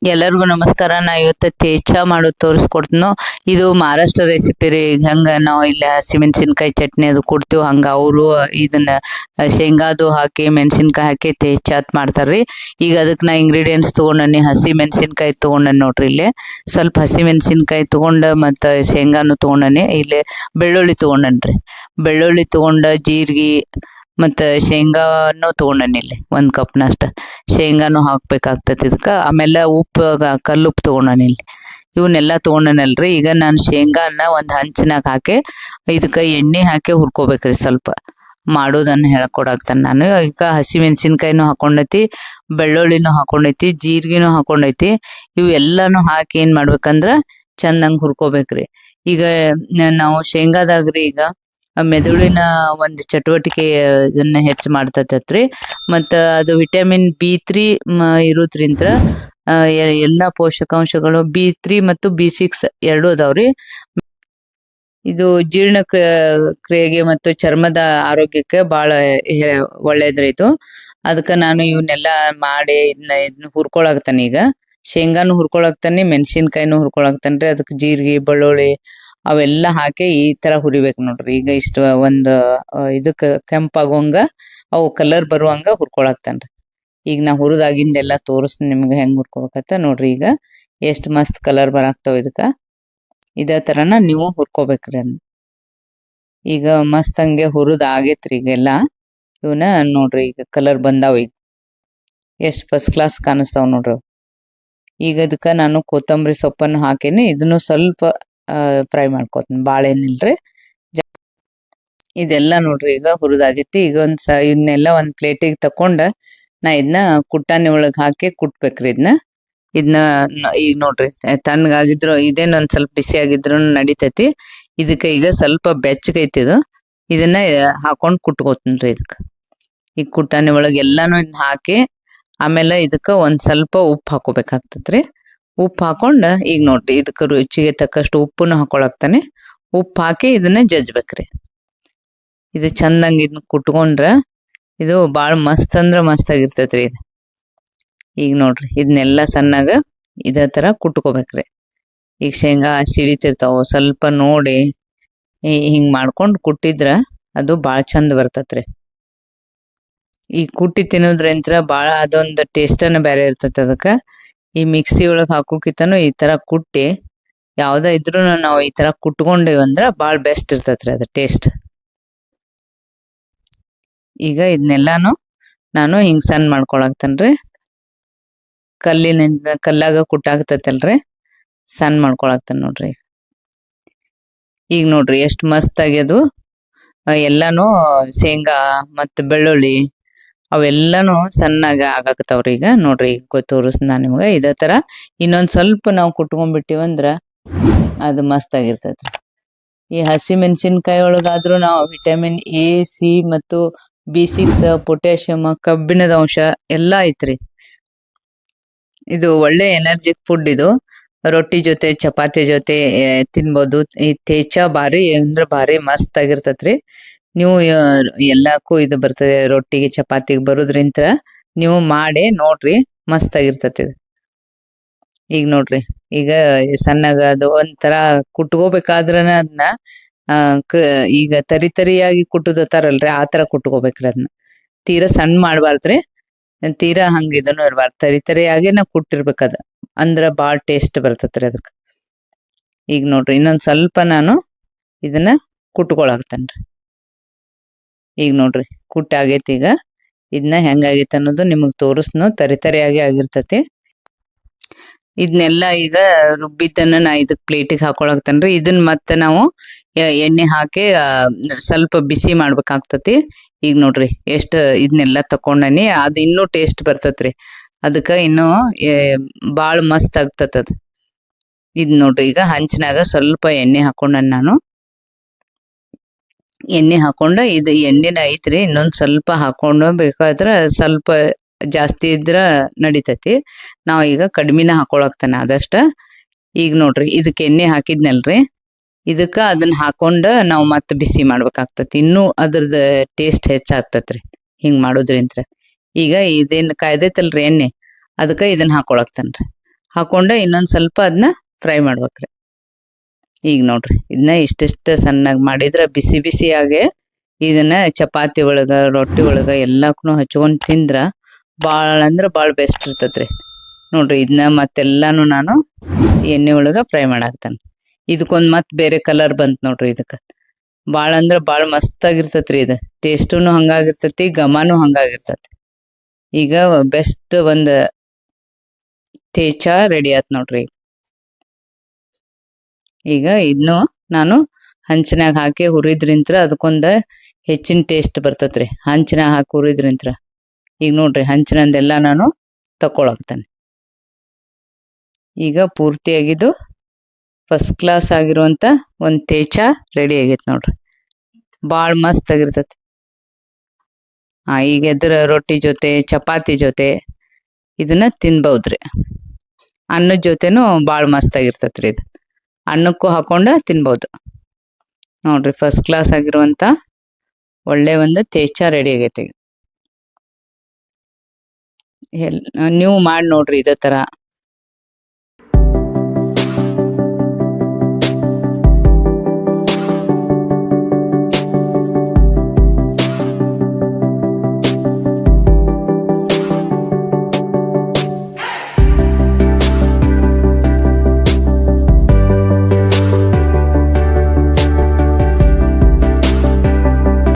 ಎಲ್ಲರಿಗೂ ನಮಸ್ಕಾರ. ನಾ ಇವತ್ತು ತೇಚ ಮಾಡೋದು ತೋರಿಸ್ಕೊಡ್ತೀನೋ. ಇದು ಮಹಾರಾಷ್ಟ್ರ ರೆಸಿಪಿ ರೀ. ಹೆಂಗೆ ನಾವು ಇಲ್ಲಿ ಹಸಿಮೆಣಸಿನ್ಕಾಯಿ ಚಟ್ನಿ ಅದು ಕೊಡ್ತೀವಿ ಹಂಗೆ ಅವರು ಇದನ್ನ ಶೇಂಗಾದು ಹಾಕಿ ಮೆಣಸಿನ್ಕಾಯಿ ಹಾಕಿ ತೇಚಾತ್ ಮಾಡ್ತಾರೆ ರೀ. ಈಗ ಅದಕ್ಕೆ ನಾ ಇಂಗ್ರೀಡಿಯೆಂಟ್ಸ್ ತೊಗೊಂಡನಿ. ಹಸಿ ಮೆಣಸಿನ್ಕಾಯಿ ತೊಗೊಂಡನಿ ನೋಡ್ರಿ. ಇಲ್ಲಿ ಸ್ವಲ್ಪ ಹಸಿ ಮೆಣಸಿನ್ಕಾಯಿ ತೊಗೊಂಡು ಮತ್ತು ಶೇಂಗಾನು ತೊಗೊಂಡನಿ. ಇಲ್ಲಿ ಬೆಳ್ಳುಳ್ಳಿ ತೊಗೊಂಡನ್ರಿ. ಬೆಳ್ಳುಳ್ಳಿ ತೊಗೊಂಡು ಜೀರಿಗೆ ಮತ್ತು ಶೇಂಗಾನು ತೊಗೊಂಡನಿ. ಇಲ್ಲಿ 1 ಕಪ್ನಷ್ಟು ಶೇಂಗಾನು ಹಾಕ್ಬೇಕಾಗ್ತದೆ ಇದಕ್ಕೆ. ಆಮೇಲೆ ಉಪ್ಪು ಕಲ್ಲುಪ್ಪು ತೊಗೊಂಡನಿ. ಇಲ್ಲಿ ಇವನ್ನೆಲ್ಲ ತೊಗೊಂಡನಲ್ರಿ. ಈಗ ನಾನು ಶೇಂಗಾನ ಒಂದು ಹಂಚಿನಾಗ ಹಾಕಿ ಇದಕ್ಕೆ ಎಣ್ಣೆ ಹಾಕಿ ಹುರ್ಕೋಬೇಕ್ರಿ. ಸ್ವಲ್ಪ ಮಾಡೋದನ್ನು ಹೇಳ್ಕೊಡಾಕ್ತಾನೆ ನಾನು. ಈಗ ಹಸಿಮೆಣಸಿನ್ಕಾಯಿನೂ ಹಾಕೊಂಡೈತಿ, ಬೆಳ್ಳುಳ್ಳಿನೂ ಹಾಕೊಂಡೈತಿ, ಜೀರಿಗೆನೂ ಹಾಕೊಂಡೈತಿ. ಇವು ಎಲ್ಲನೂ ಹಾಕಿ ಏನು ಮಾಡ್ಬೇಕಂದ್ರೆ ಚೆಂದಂಗೆ ಹುರ್ಕೋಬೇಕ್ರಿ. ಈಗ ನಾವು ಶೇಂಗಾದಾಗ್ರಿ ಈಗ ಮೆದುಳಿನ ಒಂದು ಚಟುವಟಿಕೆ ಇದನ್ನ ಹೆಚ್ಚು ಮಾಡ್ತೈತ್ರಿ. ಮತ್ತು ಅದು ವಿಟಮಿನ್ B3 ಇರೋದ್ರಿಂದ ಎಲ್ಲ ಪೋಷಕಾಂಶಗಳು B3 ಮತ್ತು B6 ಎರಡೂ ಅದಾವ್ರಿ. ಇದು ಜೀರ್ಣ ಕ್ರಿಯೆಗೆ ಮತ್ತು ಚರ್ಮದ ಆರೋಗ್ಯಕ್ಕೆ ಭಾಳ ಒಳ್ಳೇದ್ರಿ ಇದು. ಅದಕ್ಕೆ ನಾನು ಇವನ್ನೆಲ್ಲ ಮಾಡಿ ಇದನ್ನ ಹುರ್ಕೊಳಕ್ತಾನೆ. ಈಗ ಶೇಂಗಾನು ಹುರ್ಕೊಳಕ್ತಾನೆ, ಮೆಣಸಿನ್ಕಾಯಿನೂ ಹುರ್ಕೊಳಕ್ತಾನೆ ರೀ. ಅದಕ್ಕೆ ಜೀರಿಗೆ ಬೆಳ್ಳುಳ್ಳಿ ಅವೆಲ್ಲ ಹಾಕಿ ಈ ಥರ ಹುರಿಬೇಕು ನೋಡ್ರಿ. ಈಗ ಇಷ್ಟು ಒಂದು ಇದಕ್ಕೆ ಕೆಂಪಾಗೋಂಗ ಅವು ಕಲರ್ ಬರುವಂಗ ಹುರ್ಕೊಳಕ್ತಾನೆ. ಈಗ ನಾ ಹುರಿದಾಗಿಂದೆಲ್ಲ ತೋರಿಸ್ತೀನಿ ನಿಮ್ಗೆ ಹೆಂಗೆ ಹುರ್ಕೋಬೇಕತ್ತ ನೋಡ್ರಿ. ಈಗ ಎಷ್ಟು ಮಸ್ತ್ ಕಲರ್ ಬರಾಕ್ತಾವ ಇದಕ್ಕೆ. ಇದೇ ಥರನ ನೀವು ಹುರ್ಕೋಬೇಕ್ರಿ ಅಂದ್. ಈಗ ಮಸ್ತ್ ಹಂಗೆ ಹುರಿದು ಆಗೈತ್ರಿ ಈಗೆಲ್ಲ. ಇವನ್ನ ನೋಡ್ರಿ ಈಗ ಕಲರ್ ಬಂದಾವ. ಈಗ ಎಷ್ಟು ಫಸ್ಟ್ ಕ್ಲಾಸ್ ಕಾಣಿಸ್ತಾವ ನೋಡ್ರಿ. ಈಗ ಇದಕ್ಕೆ ನಾನು ಕೊತ್ತಂಬರಿ ಸೊಪ್ಪನ್ನು ಹಾಕೀನಿ. ಇದನ್ನು ಸ್ವಲ್ಪ ಫ್ರೈ ಮಾಡ್ಕೊತೀನಿ, ಭಾಳ ಏನಿಲ್ರಿ. ಇದೆಲ್ಲ ನೋಡ್ರಿ ಈಗ ಹುರಿದಾಗೈತಿ. ಈಗ ಇದನ್ನೆಲ್ಲ ಒಂದು ಪ್ಲೇಟಿಗೆ ತಕೊಂಡ ನಾ ಇದನ್ನ ಕುಟ್ಟಾಣಿ ಒಳಗೆ ಹಾಕಿ ಕುಟ್ಬೇಕ್ರಿ. ಇದನ್ನ ಈಗ ನೋಡ್ರಿ ತಣ್ಣಗಾಗಿದ್ರು ಇದೇನು ಒಂದು ಸ್ವಲ್ಪ ಬಿಸಿ ಆಗಿದ್ರು ನಡಿತೈತಿ. ಇದಕ್ಕೆ ಈಗ ಸ್ವಲ್ಪ ಬೆಚ್ಚಗೈತಿ ಇದು. ಇದನ್ನ ಹಾಕೊಂಡು ಕುಟ್ಕೋತೀನಿ ರೀ. ಇದಕ್ಕೆ ಈಗ ಕುಟ್ಟಾಣಿ ಒಳಗೆ ಎಲ್ಲಾನು ಇದನ್ನ ಹಾಕಿ ಆಮೇಲೆ ಇದಕ್ಕೆ ಒಂದು ಸ್ವಲ್ಪ ಉಪ್ಪು ಹಾಕೋಬೇಕಾಗ್ತದ್ರಿ. ಉಪ್ಪು ಹಾಕೊಂಡು ಈಗ ನೋಡ್ರಿ ಇದಕ್ಕೆ ರುಚಿಗೆ ತಕ್ಕಷ್ಟು ಉಪ್ಪನ್ನು ಹಾಕೊಳಕ್ತಾನೆ. ಉಪ್ಪು ಹಾಕಿ ಇದನ್ನ ಜಜ್ಬೇಕ್ರಿ. ಇದು ಚಂದಂಗೆ ಇದನ್ನ ಕುಟ್ಕೊಂಡ್ರೆ ಇದು ಭಾಳ ಮಸ್ತ್ ಅಂದ್ರೆ ಮಸ್ತ್ ಆಗಿರ್ತೈತ್ರಿ ಇದು. ಈಗ ನೋಡ್ರಿ ಇದನ್ನೆಲ್ಲ ಸಣ್ಣಗ ಇದೇ ಥರ ಕುಟ್ಕೋಬೇಕ್ರಿ. ಈಗ ಶೇಂಗಾ ಸಿಡಿತಿರ್ತಾವ ಸ್ವಲ್ಪ ನೋಡಿ ಹಿಂಗೆ ಮಾಡ್ಕೊಂಡು ಕುಟ್ಟಿದ್ರೆ ಅದು ಭಾಳ ಚಂದ ಬರ್ತೈತ್ರಿ. ಈ ಕುಟ್ಟಿ ತಿನ್ನೋದ್ರಂತ್ರ ಭಾಳ ಅದೊಂದು ಟೇಸ್ಟನ್ನು ಬೇರೆ ಇರ್ತೈತೆ. ಅದಕ್ಕೆ ಈ ಮಿಕ್ಸಿ ಒಳಗೆ ಹಾಕೋಕಿತನು ಈ ಥರ ಕುಟ್ಟಿ ಯಾವುದೇ ಇದ್ರೂ ನಾವು ಈ ಥರ ಕುಟ್ಕೊಂಡೇವಿ ಅಂದ್ರೆ ಭಾಳ ಬೆಸ್ಟ್ ಇರ್ತೈತ್ರಿ ಅದು ಟೇಸ್ಟ್. ಈಗ ಇದನ್ನೆಲ್ಲಾನು ನಾನು ಹಿಂಗೆ ಸಣ್ಣ ಮಾಡ್ಕೊಳಕ್ತೇನ್ರಿ. ಕಲ್ಲಾಗ ಕುಟ್ಟಾಗ್ತೈತಲ್ರಿ, ಸಣ್ಣ ಮಾಡ್ಕೊಳಕ್ತೇನೆ ನೋಡ್ರಿ. ಈಗ ನೋಡ್ರಿ ಎಷ್ಟು ಮಸ್ತ್ ಆಗ್ಯದು. ಎಲ್ಲಾನು ಶೇಂಗಾ ಮತ್ತು ಬೆಳ್ಳುಳ್ಳಿ ಅವೆಲ್ಲನೂ ಸಣ್ಣಗೆ ಆಗಾಕತ್ತವ್ರಿ. ಈಗ ನೋಡ್ರಿ ಈಗ ತೋರಿಸ್ ನಾನು ನಿಮ್ಗೆ ಇದೇ ಥರ ಇನ್ನೊಂದು ಸ್ವಲ್ಪ ನಾವು ಕುಟ್ಕೊಂಡ್ಬಿಟ್ಟಿವಂದ್ರೆ ಅದು ಮಸ್ತ್ ಆಗಿರ್ತೈತ್ರಿ. ಈ ಹಸಿ ಮೆಣಸಿನ್ಕಾಯಿ ಒಳಗಾದ್ರೂ ನಾವು ವಿಟಮಿನ್ A, C ಮತ್ತು B6 ಪೊಟ್ಯಾಷಿಯಮ್ ಕಬ್ಬಿಣದ ಅಂಶ ಎಲ್ಲ ಐತ್ರಿ. ಇದು ಒಳ್ಳೆ ಎನರ್ಜಿಕ್ ಫುಡ್. ಇದು ರೊಟ್ಟಿ ಜೊತೆ ಚಪಾತಿ ಜೊತೆ ತಿನ್ಬೋದು. ಈ ತೇಚ ಭಾರಿ ಅಂದ್ರೆ ಭಾರಿ ಮಸ್ತ್ ಆಗಿರ್ತೈತ್ರಿ. ನೀವು ಎಲ್ಲಕ್ಕೂ ಇದು ಬರ್ತದೆ, ರೊಟ್ಟಿಗೆ ಚಪಾತಿಗೆ ಬರೋದ್ರಿಂತ ನೀವು ಮಾಡಿ ನೋಡ್ರಿ ಮಸ್ತ್ ಆಗಿರ್ತೈತಿ ಇದು. ಈಗ ನೋಡ್ರಿ ಈಗ ಸಣ್ಣಗ ಅದು ಒಂಥರ ಕುಟ್ಕೋಬೇಕಾದ್ರನ ಅದನ್ನ ಈಗ ತರಿಯಾಗಿ ಕುಟ್ಟುದತ್ತಾರಲ್ರಿ ಆ ಥರ ಕುಟ್ಕೋಬೇಕ್ರಿ. ಅದನ್ನ ತೀರಾ ಸಣ್ಣ ಮಾಡಬಾರ್ದ್ರಿ, ತೀರಾ ಹಂಗೆ ಇದನ್ನು ಇರಬಾರ್ದು. ತರಿಯಾಗಿ ನಾವು ಕುಟ್ಟಿರ್ಬೇಕದ ಅಂದ್ರೆ ಭಾಳ ಟೇಸ್ಟ್ ಬರ್ತೈತ್ರಿ ಅದಕ್ಕೆ. ಈಗ ನೋಡ್ರಿ ಇನ್ನೊಂದು ಸ್ವಲ್ಪ ನಾನು ಇದನ್ನ ಕುಟ್ಕೊಳಕ್ತೇನ್ರಿ. ಈಗ ನೋಡ್ರಿ ಕುಟ್ಟಿ ಆಗೈತಿ. ಈಗ ಇದನ್ನ ಹೆಂಗಾಗೈತೆ ಅನ್ನೋದು ನಿಮಗೆ ತೋರಿಸ್ನು. ತರಿಯಾಗಿ ಆಗಿರ್ತೈತಿ. ಇದನ್ನೆಲ್ಲ ಈಗ ರುಬ್ಬಿದ್ದನ್ನು ನಾ ಇದಕ್ಕೆ ಪ್ಲೇಟಿಗೆ ಹಾಕೊಳಕ್ತೇನ್ರಿ. ಇದನ್ನ ಮತ್ತೆ ನಾವು ಎಣ್ಣೆ ಹಾಕಿ ಸ್ವಲ್ಪ ಬಿಸಿ ಮಾಡ್ಬೇಕಾಗ್ತತಿ. ಈಗ ನೋಡ್ರಿ ಎಷ್ಟು ಇದನ್ನೆಲ್ಲ ತಕೊಂಡನಿ. ಅದು ಇನ್ನೂ ಟೇಸ್ಟ್ ಬರ್ತೈತ್ರಿ. ಅದಕ್ಕೆ ಇನ್ನೂ ಭಾಳ ಮಸ್ತ್ ಆಗ್ತದ. ಇದು ನೋಡ್ರಿ ಈಗ ಹಂಚಿನಾಗ ಸ್ವಲ್ಪ ಎಣ್ಣೆ ಹಾಕೊಂಡನಿ ನಾನು. ಎಣ್ಣೆ ಹಾಕೊಂಡು ಇದು ಎಣ್ಣೆನ ಐತ್ರಿ, ಇನ್ನೊಂದು ಸ್ವಲ್ಪ ಹಾಕೊಂಡು ಬೇಕಾದ್ರೆ ಸ್ವಲ್ಪ ಜಾಸ್ತಿ ಇದ್ರೆ ನಡಿತೈತಿ. ನಾವು ಈಗ ಕಡಿಮೆನ ಹಾಕೊಳಕ್ತಾನೆ ಆದಷ್ಟ. ಈಗ ನೋಡ್ರಿ ಇದಕ್ಕೆ ಎಣ್ಣೆ ಹಾಕಿದ್ನಲ್ರಿ, ಇದಕ್ಕೆ ಅದನ್ನ ಹಾಕೊಂಡು ನಾವು ಮತ್ತೆ ಬಿಸಿ ಮಾಡ್ಬೇಕಾಗ್ತತಿ. ಇನ್ನೂ ಅದ್ರದ್ದು ಟೇಸ್ಟ್ ಹೆಚ್ಚಾಗ್ತತ್ರಿ ಹಿಂಗೆ ಮಾಡೋದ್ರಿಂತ. ಈಗ ಇದೇನು ಕಾಯ್ದೈತಲ್ರಿ ಎಣ್ಣೆ, ಅದಕ್ಕೆ ಇದನ್ನ ಹಾಕೊಳಕ್ತಾನ್ರಿ. ಹಾಕೊಂಡೆ ಇನ್ನೊಂದು ಸ್ವಲ್ಪ ಅದನ್ನ ಫ್ರೈ ಮಾಡ್ಬೇಕ್ರಿ. ಈಗ ನೋಡ್ರಿ ಇದನ್ನ ಇಷ್ಟಿಷ್ಟು ಸಣ್ಣಗೆ ಮಾಡಿದ್ರೆ ಬಿಸಿ ಬಿಸಿಯಾಗೆ ಇದನ್ನ ಚಪಾತಿ ಒಳಗ ರೊಟ್ಟಿ ಒಳಗ ಎಲ್ಲಕ್ಕೂ ಹಚ್ಕೊಂಡು ತಿಂದ್ರ ಭಾಳ ಅಂದ್ರೆ ಭಾಳ ಬೆಸ್ಟ್ ಇರ್ತೈತ್ರಿ. ನೋಡ್ರಿ ಇದನ್ನ ಮತ್ತೆಲ್ಲಾನು ನಾನು ಎಣ್ಣೆ ಒಳಗ ಫ್ರೈ ಮಾಡಾಕ್ತಾನೆ. ಇದಕ್ಕೊಂದು ಮತ್ತೆ ಬೇರೆ ಕಲರ್ ಬಂತು ನೋಡ್ರಿ. ಇದಕ್ಕೆ ಭಾಳ ಅಂದ್ರೆ ಭಾಳ ಮಸ್ತಾಗಿರ್ತೈತ್ರಿ. ಇದು ಟೇಸ್ಟೂ ಹಂಗಾಗಿರ್ತೈತಿ, ಘಮನೂ ಹಂಗಾಗಿರ್ತೈತಿ. ಈಗ ಬೆಸ್ಟ್ ಒಂದು ತೇಚಾ ರೆಡಿ ಆಯ್ತು ನೋಡ್ರಿ. ಈಗ ಇದನ್ನು ನಾನು ಹಂಚಿನಾಗ ಹಾಕಿ ಹುರಿದ್ರಿಂತ್ರ ಅದಕ್ಕೊಂದು ಹೆಚ್ಚಿನ ಟೇಸ್ಟ್ ಬರ್ತೈತ್ರಿ. ಹಂಚಿನಾಗ ಹಾಕಿ ಹುರಿದ್ರಿಂತ್ರ ಈಗ ನೋಡ್ರಿ ಹಂಚಿನಂದೆಲ್ಲ ನಾನು ತಕೊಳಕ್ತಾನೆ. ಈಗ ಪೂರ್ತಿಯಾಗಿದ್ದು ಫಸ್ಟ್ ಕ್ಲಾಸ್ ಆಗಿರುವಂಥ ಒಂದು ತೇಚಾ ರೆಡಿ ಆಗೈತೆ ನೋಡ್ರಿ. ಭಾಳ ಮಸ್ತ್ ಆಗಿರ್ತೈತಿ. ಈಗ ಎದ್ರ ರೊಟ್ಟಿ ಜೊತೆ ಚಪಾತಿ ಜೊತೆ ಇದನ್ನ ತಿನ್ಬಹುದ್ರಿ. ಅನ್ನದ ಜೊತೆನೂ ಭಾಳ ಮಸ್ತ್ ಆಗಿರ್ತೈತ್ರಿ. ಇದು ಅನ್ನಕ್ಕೂ ಹಾಕೊಂಡು ತಿನ್ಬೋದು ನೋಡ್ರಿ. ಫಸ್ಟ್ ಕ್ಲಾಸ್ ಆಗಿರುವಂಥ ಒಳ್ಳೆ ಒಂದು ತೇಚಾ ರೆಡಿ ಆಗೈತಿ. ನೀವು ಮಾಡಿ ನೋಡ್ರಿ ಇದೇ ಥರ.